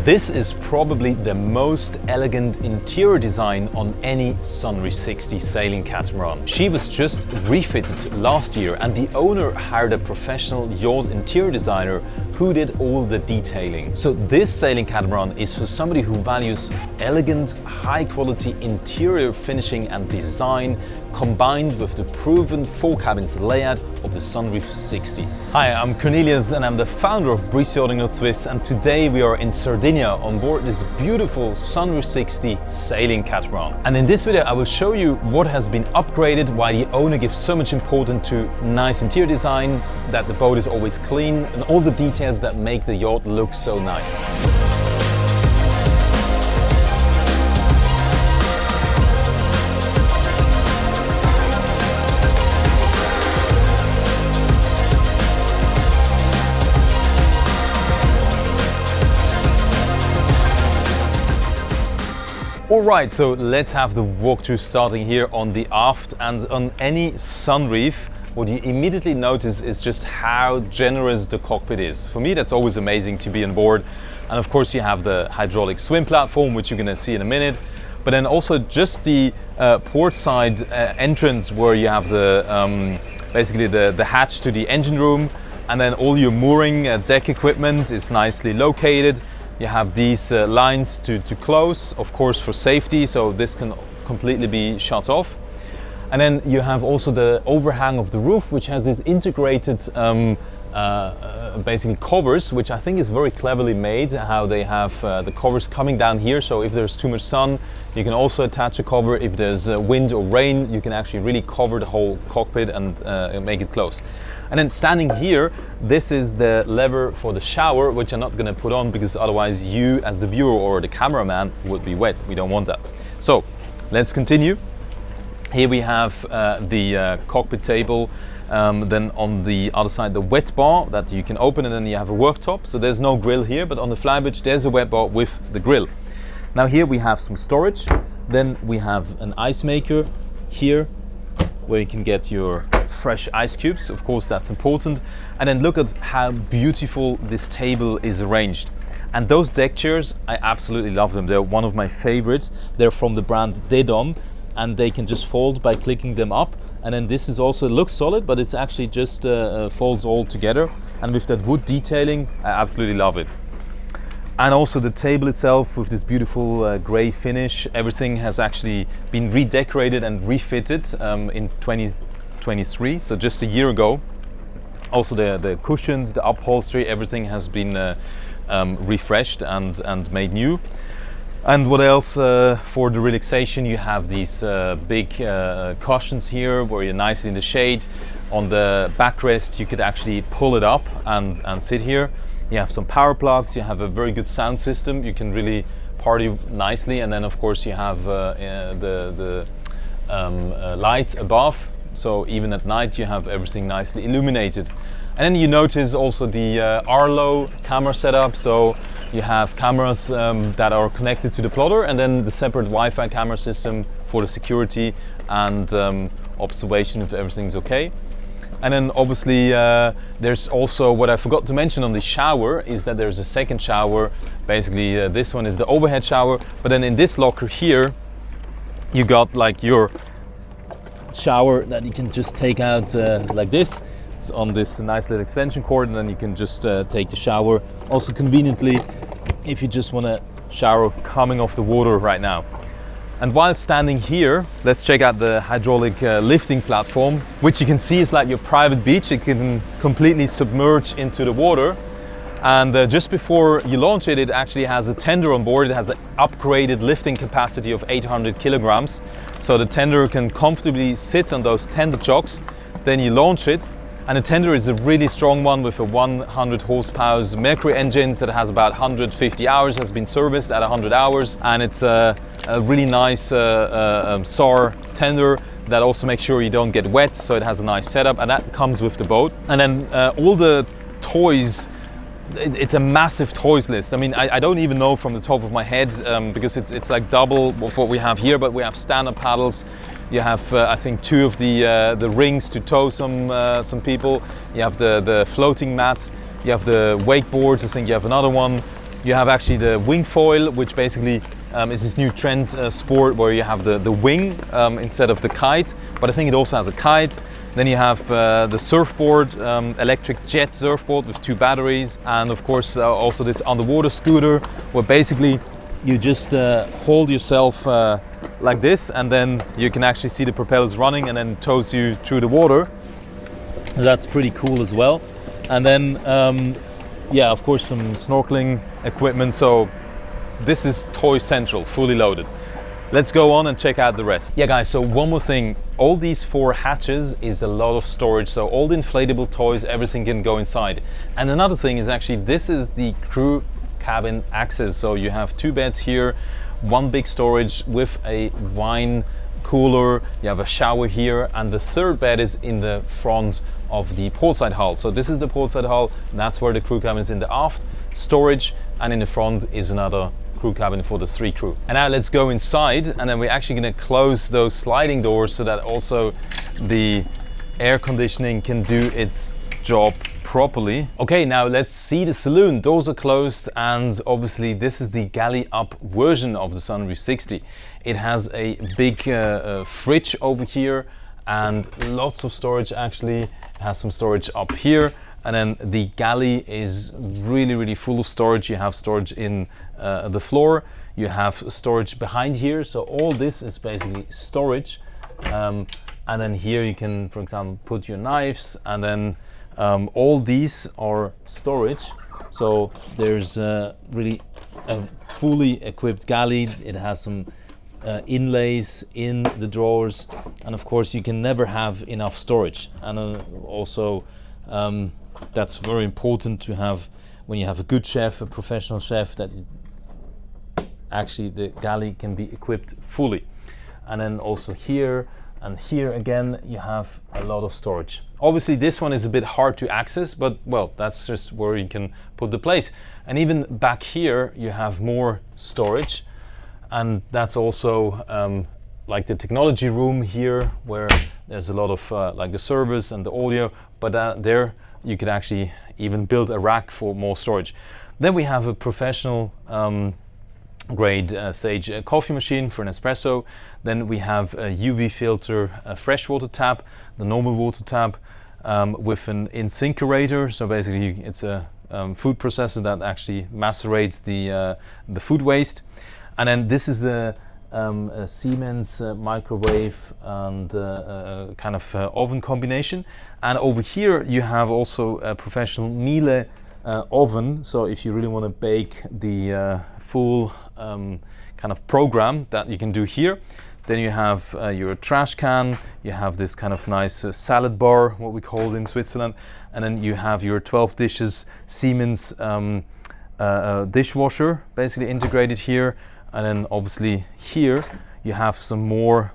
This is probably the most elegant interior design on any Sunreef 60 sailing catamaran. She was just refitted last year and the owner hired a professional yacht interior designer who did all the detailing. So this sailing catamaran is for somebody who values elegant, high quality interior finishing and design combined with the proven 4-cabins layout of the Sunreef 60. Hi, I'm Cornelius and I'm the founder of breezeYachting.swiss, and today we are in Sardinia on board this beautiful Sunreef 60 sailing catamaran. And in this video I will show you what has been upgraded, why the owner gives so much importance to nice interior design, that the boat is always clean, and all the details that make the yacht look so nice. Alright, so let's have the walkthrough starting here on the aft. And on any Sunreef, what you immediately notice is just how generous the cockpit is. For me, that's always amazing to be on board. And of course you have the hydraulic swim platform, which you're going to see in a minute. But then also just the port side entrance, where you have the basically the hatch to the engine room, and then all your mooring deck equipment is nicely located. You have these lines to close, of course for safety, so this can completely be shut off. And then you have also the overhang of the roof, which has this integrated basically covers, which I think is very cleverly made, how they have the covers coming down here, so if there's too much sun you can also attach a cover. If there's wind or rain, you can actually really cover the whole cockpit and make it close. And then standing here, this is the lever for the shower, which I'm not going to put on because otherwise you as the viewer or the cameraman would be wet. We don't want that. So let's continue. Here we have the cockpit table, then on the other side the wet bar that you can open, and then you have a worktop. So there's no grill here, but on the flybridge there's a wet bar with the grill. Now here we have some storage, then we have an ice maker here where you can get your fresh ice cubes, of course that's important. And then look at how beautiful this table is arranged. And those deck chairs, I absolutely love them. They're one of my favorites. They're from the brand Dedom, and they can just fold by clicking them up. And then this is also looks solid, but it's actually just folds all together. And with that wood detailing, I absolutely love it. And also the table itself with this beautiful grey finish. Everything has actually been redecorated and refitted in 2023, so just a year ago. Also the cushions, the upholstery, everything has been refreshed and made new. And what else for the relaxation? You have these big cushions here where you're nice in the shade. On the backrest you could actually pull it up and sit here. You have some power plugs, you have a very good sound system, you can really party nicely. And then of course you have the lights above, so even at night you have everything nicely illuminated. And then you notice also the Arlo camera setup, so you have cameras that are connected to the plotter, and then the separate Wi-Fi camera system for the security and observation if everything's okay. And then obviously there's also, what I forgot to mention on the shower, is that there's a second shower. Basically this one is the overhead shower, but then in this locker here you got like your shower that you can just take out like this. It's on this nice little extension cord, and then you can just take the shower. Also conveniently, if you just want to shower coming off the water right now. And while standing here, let's check out the hydraulic lifting platform, which you can see is like your private beach. It can completely submerge into the water. And just before you launch it, it actually has a tender on board. It has an upgraded lifting capacity of 800 kilograms. So the tender can comfortably sit on those tender chocks. Then you launch it. And the tender is a really strong one with a 100 horsepower Mercury engines that has about 150 hours, has been serviced at 100 hours. And it's a really nice SAR tender that also makes sure you don't get wet, so it has a nice setup, and that comes with the boat. And then all the toys, it's a massive toys list. I mean, I don't even know from the top of my head because it's like double of what we have here, but we have stand-up paddles. You have, I think, 2 of the rings to tow some people. You have the floating mat. You have the wakeboards. I think you have another one. You have actually the wing foil, which basically is this new trend sport where you have the wing instead of the kite, but I think it also has a kite. Then you have the surfboard, electric jet surfboard with 2 batteries, and of course also this underwater scooter where basically you just hold yourself like this, and then you can actually see the propellers running and then tows you through the water. So that's pretty cool as well. And then yeah, of course some snorkeling equipment. So this is Toy Central, fully loaded. Let's go on and check out the rest. Yeah guys, so one more thing. All these 4 hatches is a lot of storage. So all the inflatable toys, everything can go inside. And another thing is actually, this is the crew cabin access. So you have 2 beds here, 1 big storage with a wine cooler. You have a shower here, and the 3rd bed is in the front of the portside hull. So this is the portside hull. That's where the crew cabin is in the aft storage, and in the front is another crew cabin for the 3 crew. And now let's go inside, and then we're actually going to close those sliding doors so that also the air conditioning can do its job properly. Okay, now let's see the saloon. Doors are closed, and obviously this is the galley up version of the Sunreef 60. It has a big fridge over here and lots of storage. Actually, it has some storage up here. And then the galley is really full of storage. You have storage in the floor, you have storage behind here. So all this is basically storage. And then here you can, for example, put your knives, and then all these are storage. So there's really a fully equipped galley. It has some inlays in the drawers, and of course you can never have enough storage. And also that's very important to have when you have a good chef, a professional chef, that actually the galley can be equipped fully. And then also here and here again you have a lot of storage. Obviously this one is a bit hard to access, but well, that's just where you can put the place. And even back here you have more storage, and that's also like the technology room here, where there's a lot of like the servers and the audio, but there you could actually even build a rack for more storage. Then we have a professional grade Sage coffee machine for an espresso. Then we have a UV filter, a freshwater tap, the normal water tap, with an incinerator. So basically it's a food processor that actually macerates the food waste. And then this is the Siemens microwave and kind of oven combination. And over here you have also a professional Miele oven. So if you really want to bake the full kind of program, that you can do here. Then you have your trash can, you have this kind of nice salad bar, what we call it in Switzerland, and then you have your 12 dishes Siemens dishwasher basically integrated here. And then obviously here you have some more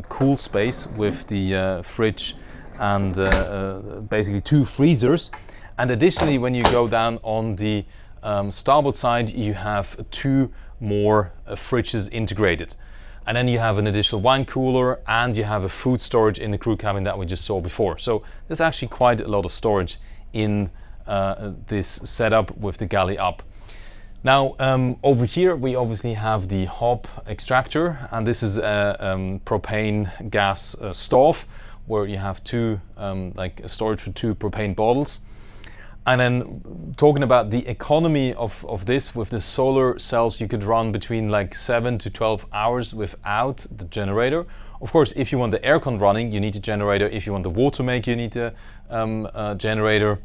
cool space with the fridge and basically 2 freezers. And additionally, when you go down on the starboard side, you have 2 more fridges integrated. And then you have an additional wine cooler, and you have a food storage in the crew cabin that we just saw before. So there's actually quite a lot of storage in this setup with the galley up. Now over here we obviously have the hob extractor, and this is a propane gas stove where you have 2 like a storage for 2 propane bottles. And then talking about the economy of this, with the solar cells you could run between like 7 to 12 hours without the generator. Of course, if you want the aircon running, you need a generator. If you want the water make, you need a generator.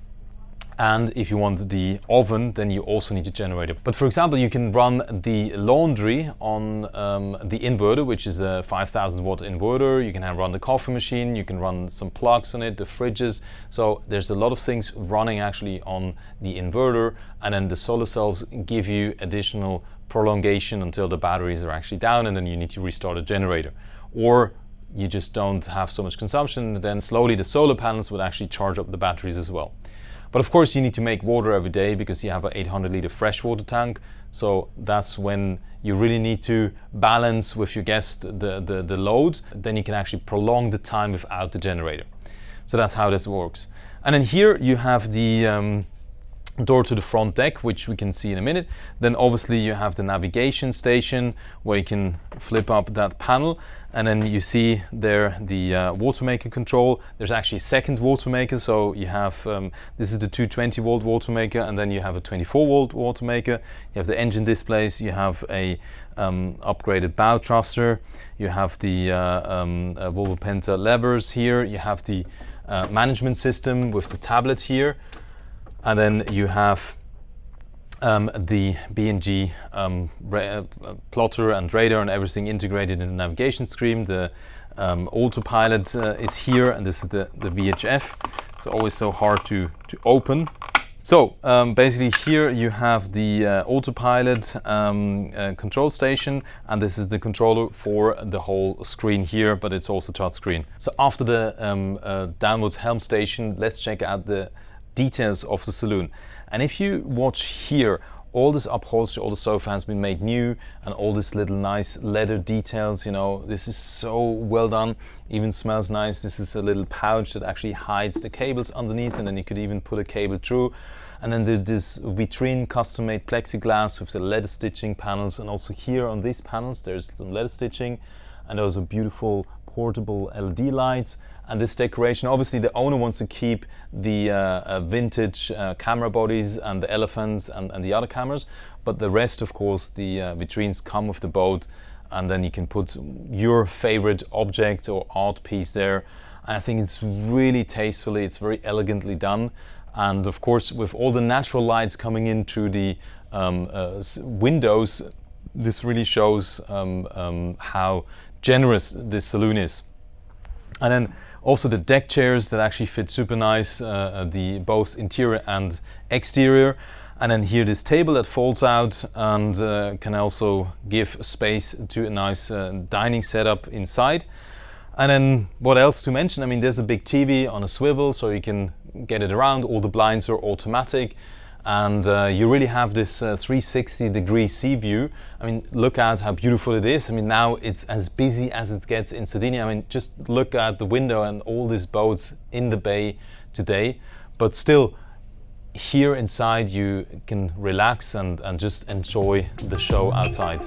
And if you want the oven, then you also need a generator. But for example, you can run the laundry on the inverter, which is a 5,000 watt inverter. You can run the coffee machine, you can run some plugs on it, the fridges. So there's a lot of things running actually on the inverter, and then the solar cells give you additional prolongation until the batteries are actually down, and then you need to restart a generator. Or you just don't have so much consumption, then slowly the solar panels would actually charge up the batteries as well. But of course you need to make water every day because you have an 800 liter freshwater tank. So that's when you really need to balance with your guest the load. Then you can actually prolong the time without the generator. So that's how this works. And then here you have the door to the front deck, which we can see in a minute. Then obviously you have the navigation station where you can flip up that panel, and then you see there the water maker control. There's actually a second water maker, so you have this is the 220 volt water maker, and then you have a 24 volt water maker. You have the engine displays, you have a upgraded bow thruster, you have the Volvo Penta levers here, you have the management system with the tablet here. And then you have the B&G plotter and radar and everything integrated in the navigation screen. The autopilot is here, and this is the VHF. It's always so hard to open. So basically here you have the autopilot control station, and this is the controller for the whole screen here, but it's also touch screen. So after the downwards helm station, let's check out the details of the saloon. And if you watch here, all this upholstery, all the sofa has been made new, and all these little nice leather details, you know, this is so well done. Even smells nice. This is a little pouch that actually hides the cables underneath, and then you could even put a cable through. And then there's this vitrine custom made plexiglass with the leather stitching panels, and also here on these panels there's some leather stitching, and those are beautiful portable LED lights. And this decoration, obviously the owner wants to keep the vintage camera bodies and the elephants and the other cameras, but the rest, of course, the vitrines come with the boat, and then you can put your favorite object or art piece there. And I think it's really tastefully, it's very elegantly done. And of course, with all the natural lights coming in through the windows, this really shows how generous this saloon is. And then also the deck chairs that actually fit super nice, the both interior and exterior. And then here this table that folds out and can also give space to a nice dining setup inside. And then what else to mention? I mean, there's a big TV on a swivel, so you can get it around. All the blinds are automatic, and you really have this 360-degree sea view. I mean, look at how beautiful it is. I mean, now it's as busy as it gets in Sardinia. I mean, just look out the window and all these boats in the bay today. But still, here inside you can relax and just enjoy the show outside.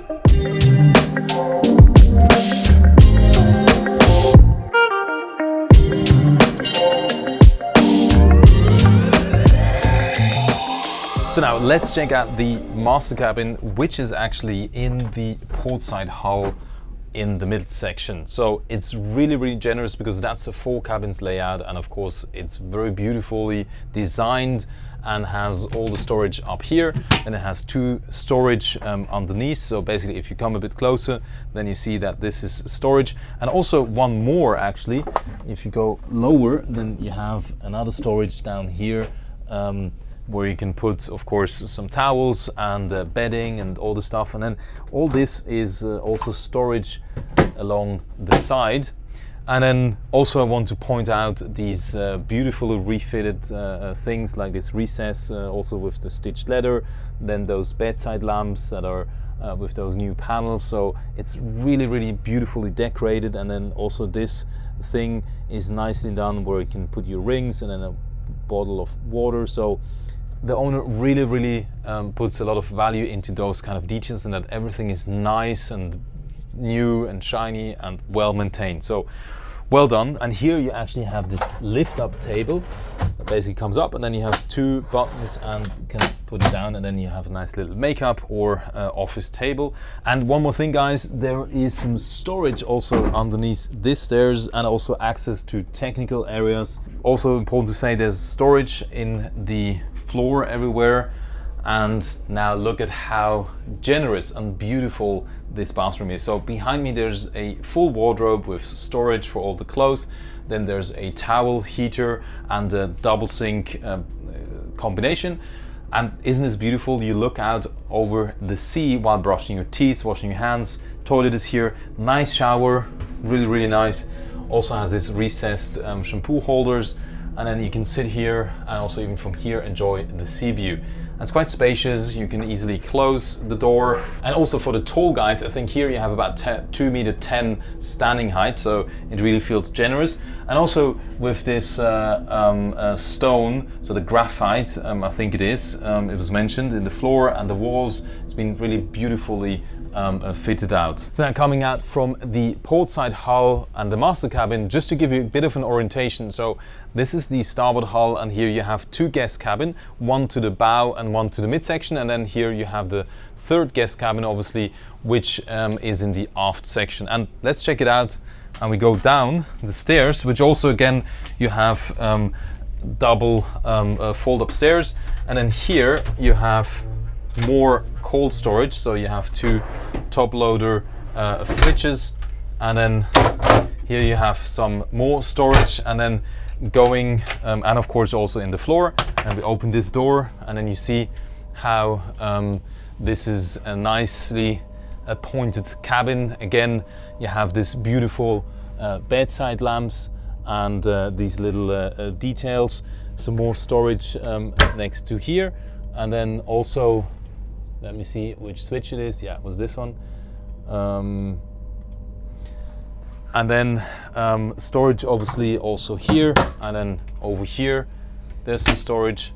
So now let's check out the master cabin, which is actually in the portside hull in the middle section. So it's really, really generous because that's the 4 cabins layout, and of course it's very beautifully designed and has all the storage up here, and it has 2 storage underneath. So basically if you come a bit closer, then you see that this is storage, and also one more actually. If you go lower, then you have another storage down here, where you can put, of course, some towels and bedding and all the stuff. And then all this is also storage along the side. And then also I want to point out these beautifully refitted things like this recess, also with the stitched leather, then those bedside lamps that are with those new panels. So it's really, really beautifully decorated. And then also this thing is nicely done where you can put your rings and then a bottle of water. So the owner really, really puts a lot of value into those kind of details, and that everything is nice and new and shiny and well maintained. So well done. And here you actually have this lift up table that basically comes up, and then you have 2 buttons and can put it down, and then you have a nice little makeup or office table. And one more thing, guys, there is some storage also underneath this stairs, and also access to technical areas. Also important to say there's storage in the floor everywhere. And now look at how generous and beautiful this bathroom is. So behind me there's a full wardrobe with storage for all the clothes. Then there's a towel heater and a double sink combination. And isn't this beautiful? You look out over the sea while brushing your teeth, washing your hands. Toilet is here, nice shower, really, really nice. Also has this recessed shampoo holders. And then you can sit here and also even from here enjoy the sea view. And it's quite spacious, you can easily close the door. And also for the tall guys, I think here you have about 2.10 meters standing height, so it really feels generous. And also with this stone, so the graphite, I think it is, it was mentioned in the floor and the walls, it's been really beautifully fitted out. So now coming out from the portside hull and the master cabin, just to give you a bit of an orientation. So this is the starboard hull, and here you have two guest cabin, one to the bow and one to the midsection, and then here you have the third guest cabin, obviously, which is in the aft section. And let's check it out. And we go down the stairs, which also again you have double fold up stairs, and then here you have more cold storage, so you have two top loader fridges, and then here you have some more storage, and then going and of course also in the floor. And we open this door, and then you see how this is a nicely appointed cabin. Again, you have this beautiful bedside lamps and these little details, some more storage next to here, and then also, let me see which switch it is. Yeah, it was this one. And then storage obviously also here, and then over here there's some storage,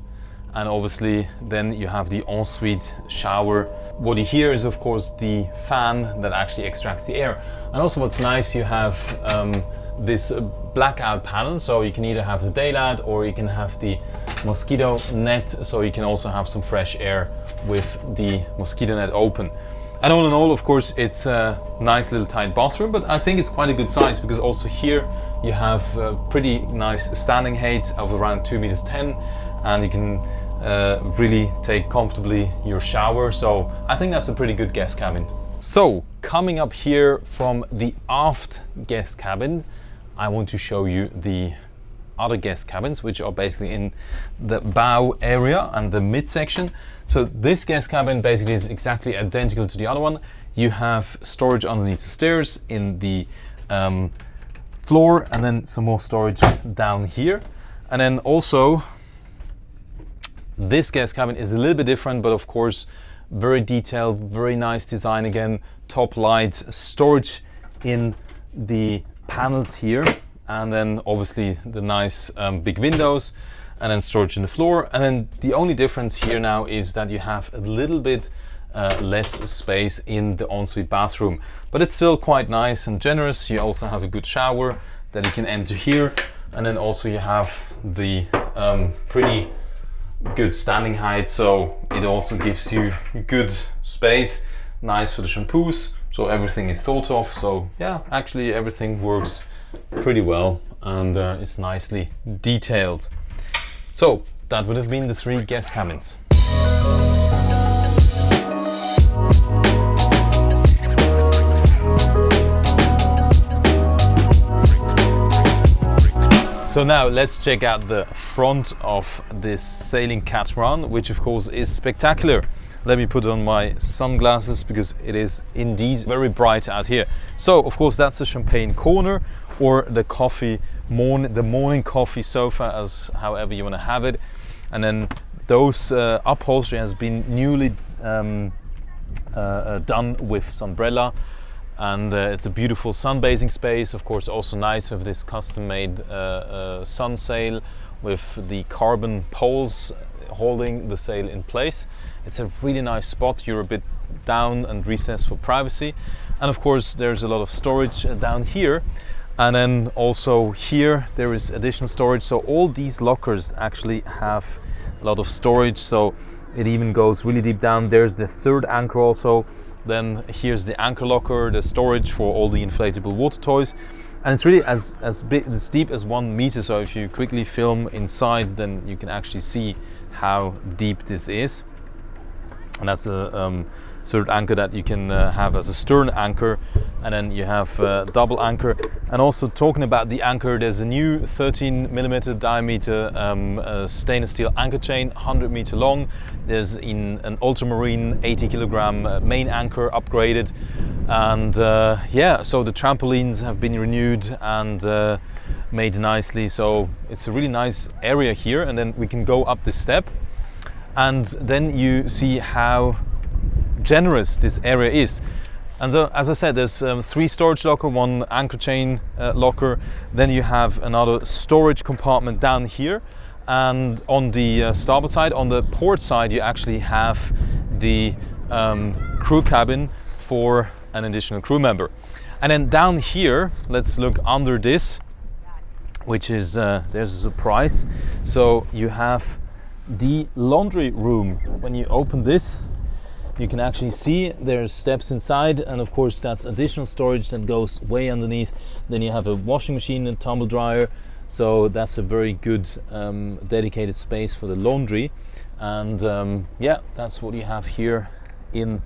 and obviously then you have the ensuite shower. What you hear is of course the fan that actually extracts the air. And also what's nice, you have this blackout panel, so you can either have the daylight or you can have the mosquito net, so you can also have some fresh air with the mosquito net open. And all in all, of course, it's a nice little tight bathroom, but I think it's quite a good size, because also here you have a pretty nice standing height of around 2 meters 10, and you can really take comfortably your shower. So I think that's a pretty good guest cabin. So coming up here from the aft guest cabin, I want to show you the other guest cabins, which are basically in the bow area and the midsection. So this guest cabin basically is exactly identical to the other one. You have storage underneath the stairs in the floor, and then some more storage down here. And then also this guest cabin is a little bit different, but of course very detailed, very nice design. Again, top light, storage in the panels here, and then obviously the nice big windows, and then storage in the floor. And then the only difference here now is that you have a little bit less space in the ensuite bathroom, but it's still quite nice and generous. You also have a good shower that you can enter here, and then also you have the pretty good standing height, so it also gives you good space, nice for the shampoos, so everything is thought of. So yeah, actually everything works pretty well, and it's nicely detailed. So that would have been the 3 guest cabins. So now let's check out the front of this Sailing Catamaran, which of course is spectacular. Let me put on my sunglasses, because it is indeed very bright out here. So of course that's the champagne corner, or the morning coffee sofa, as however you want to have it. And then those upholstery has been newly done with Sunbrella. And it's a beautiful sunbathing space, of course, also nice with this custom-made sun sail with the carbon poles holding the sail in place. It's a really nice spot. You're a bit down and recessed for privacy. And of course, there's a lot of storage down here. And then also here, there is additional storage. So all these lockers actually have a lot of storage. So it even goes really deep down. There's the third anchor also. Then here's the anchor locker, the storage for all the inflatable water toys, and it's really as deep as 1 meter. So if you quickly film inside, then you can actually see how deep this is. And that's a third anchor that you can have as a stern anchor, and then you have double anchor. And also talking about the anchor, there's a new 13mm diameter stainless steel anchor chain, 100 meter long. There's in an ultramarine 80 kilogram main anchor upgraded, and yeah, so the trampolines have been renewed and made nicely. So it's a really nice area here, and then we can go up this step, and then you see how generous this area is. And as I said, there's 3 storage locker, 1 anchor chain locker. Then you have another storage compartment down here. And on the starboard side, on the port side, you actually have the crew cabin for an additional crew member. And then down here, let's look under this, which is, there's a surprise. So you have the laundry room. When you open this, you can actually see there's steps inside, and of course that's additional storage that goes way underneath. Then you have a washing machine and tumble dryer, so that's a very good dedicated space for the laundry. And yeah, that's what you have here in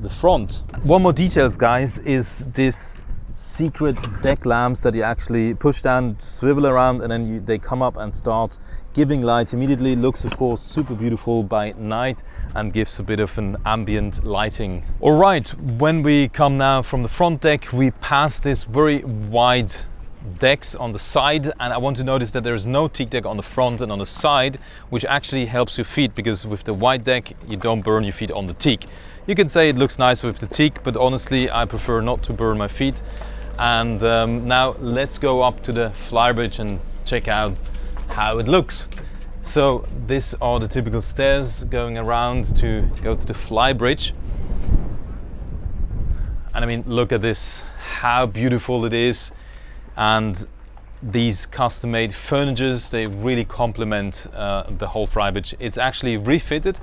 the front. One more details, guys, is this secret deck lamps that you actually push down, swivel around, and then they come up and start giving light immediately. Looks of course super beautiful by night and gives a bit of an ambient lighting. All right, when we come now from the front deck, we pass this very wide decks on the side, and I want to notice that there is no teak deck on the front and on the side, which actually helps your feet, because with the wide deck you don't burn your feet on the teak. You can say it looks nicer with the teak, but honestly I prefer not to burn my feet. And now let's go up to the flybridge and check out how it looks. So these are the typical stairs going around to go to the flybridge. And I mean, look at this, how beautiful it is. And these custom-made furnitures, they really complement the whole flybridge. It's actually refitted,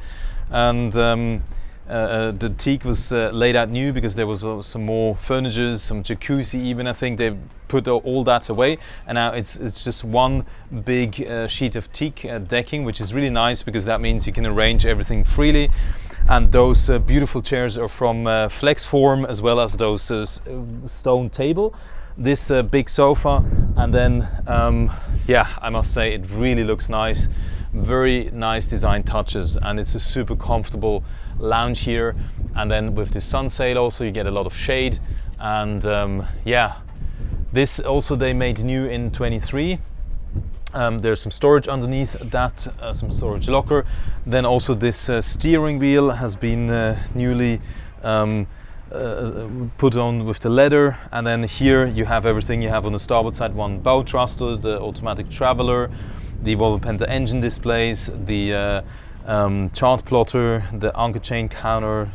and the teak was laid out new because there was some more furniture, some jacuzzi even. I think they put all that away, and now it's just one big sheet of teak decking, which is really nice because that means you can arrange everything freely. And those beautiful chairs are from Flexform, as well as those stone table, this big sofa, and then yeah, I must say it really looks nice. Very nice design touches, and it's a super comfortable lounge here. And then with the sun sail also you get a lot of shade. And yeah, this also they made new in 23. There's some storage underneath that, some storage locker. Then also this steering wheel has been newly put on with the leather. And then here you have everything you have on the starboard side: 1 bow thruster, the automatic traveler, the Volvo Penta engine displays, the chart plotter, the anchor chain counter,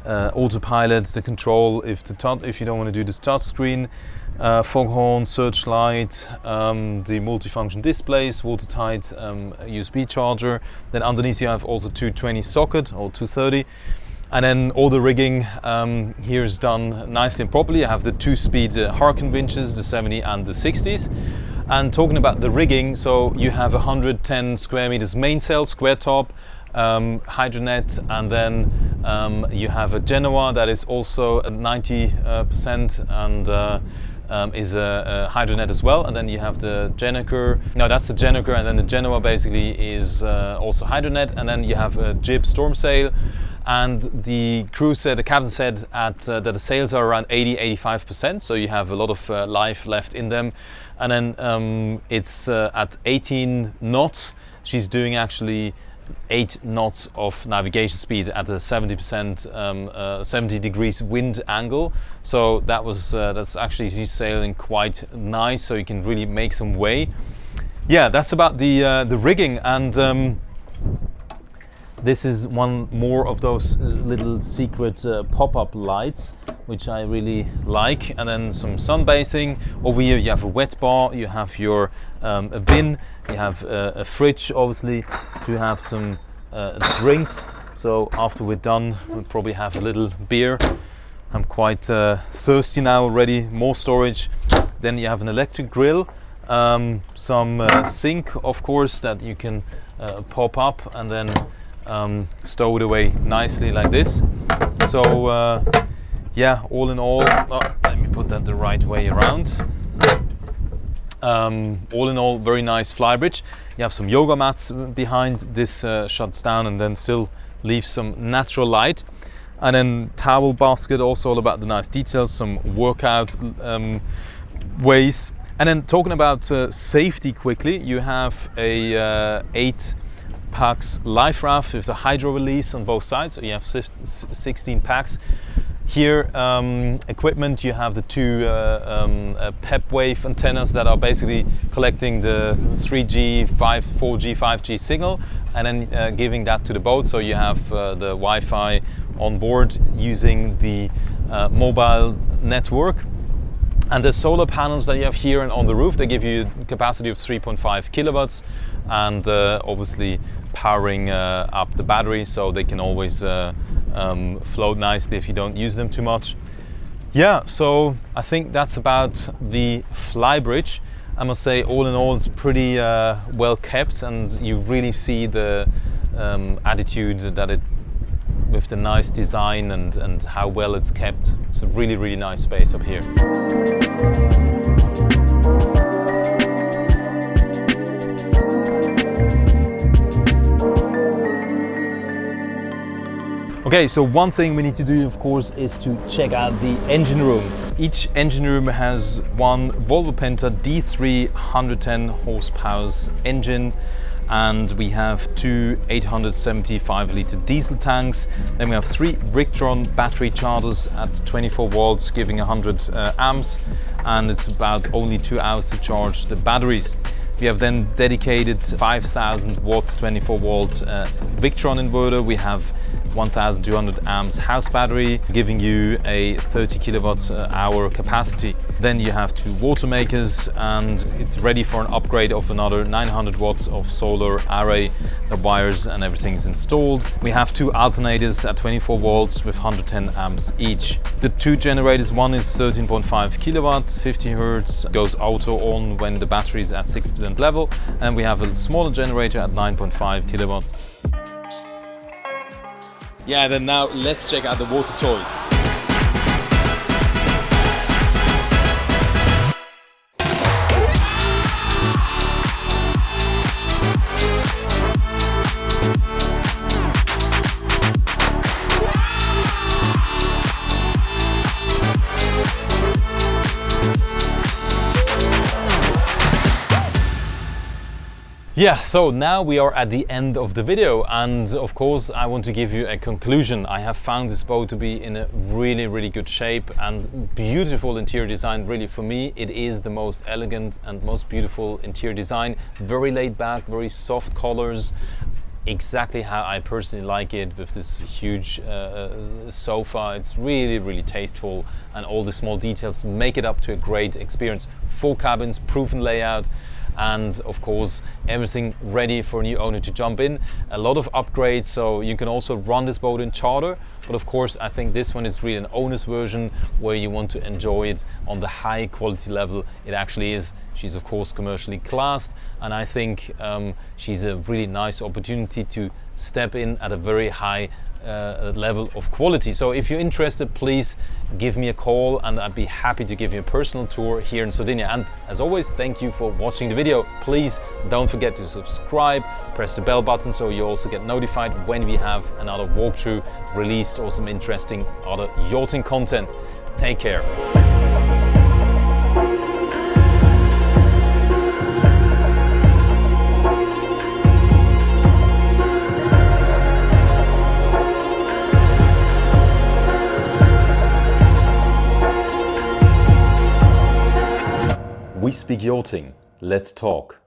autopilot, the control if you don't want to do this touch screen, foghorn, searchlight, the multifunction displays, watertight USB charger. Then underneath you have also 220 socket or 230. And then all the rigging here is done nicely and properly. You have the 2-speed Harken winches, the 70 and the 60s. And talking about the rigging, so you have 110 square meters mainsail, square top, hydronet, and then you have a Genoa that is also at 90% and is a hydronet as well. And then you have the Gennaker, no, that's the Gennaker, and then the Genoa basically is also hydronet. And then you have a jib storm sail. And the crew said, the captain said that the sails are around 80-85%, so you have a lot of life left in them. And then it's at 18 knots. She's doing actually 8 knots of navigation speed at a 70%, 70 degrees wind angle. So that was that's actually, she's sailing quite nice, so you can really make some way. Yeah, that's about the rigging. And this is one more of those little secret pop-up lights, which I really like. And then some sunbathing. Over here you have a wet bar, you have your a bin, you have a fridge obviously to have some drinks. So after we're done, we'll probably have a little beer. I'm quite thirsty now already. More storage. Then you have an electric grill, some sink of course that you can pop up and then stow it away nicely like this. So yeah, all in all, let me put that the right way around. All in all, very nice flybridge. You have some yoga mats behind. This shuts down and then still leaves some natural light. And then towel basket, also all about the nice details, some workout ways. And then talking about safety quickly, you have a 8 packs life raft with the hydro release on both sides, so you have 16 packs. Here, equipment, you have the two PEP wave antennas that are basically collecting the 3G, 4G, 5G signal and then giving that to the boat. So you have the Wi-Fi on board using the mobile network. And the solar panels that you have here and on the roof, they give you a capacity of 3.5 kilowatts and obviously powering up the battery, so they can always float nicely if you don't use them too much. Yeah, so I think that's about the flybridge. I must say, all in all, it's pretty well kept, and you really see the attitude that it, with the nice design and how well it's kept. It's a really, really nice space up here. Okay, so one thing we need to do, of course, is to check out the engine room. Each engine room has one Volvo Penta D3 110 horsepower engine, and we have two 875-litre diesel tanks. Then we have three Victron battery chargers at 24 volts, giving 100 amps, and it's about only 2 hours to charge the batteries. We have then dedicated 5,000 watt 24 volt Victron inverter. We have 1,200 amps house battery, giving you a 30 kilowatt hour capacity. Then you have two water makers, and it's ready for an upgrade of another 900 watts of solar array. The wires and everything's installed. We have two alternators at 24 volts with 110 amps each. The two generators, one is 13.5 kilowatts, 50 hertz, goes auto on when the battery is at 6% level, and we have a smaller generator at 9.5 kilowatts. Yeah, then now let's check out the water toys. Yeah, so now we are at the end of the video, and of course I want to give you a conclusion. I have found this boat to be in a really, really good shape and beautiful interior design. Really, for me, it is the most elegant and most beautiful interior design. Very laid back, very soft colors. Exactly how I personally like it, with this huge sofa. It's really, really tasteful, and all the small details make it up to a great experience. 4 cabins, proven layout, and of course everything ready for a new owner to jump in. A lot of upgrades, so you can also run this boat in charter, but of course I think this one is really an owner's version where you want to enjoy it on the high quality level it actually is. She's of course commercially classed, and I think she's a really nice opportunity to step in at a very high level of quality. So if you're interested, please give me a call and I'd be happy to give you a personal tour here in Sardinia. And as always, thank you for watching the video. Please don't forget to subscribe, press the bell button so you also get notified when we have another walkthrough released, or some interesting other yachting content. Take care. We speak yachting. Let's talk.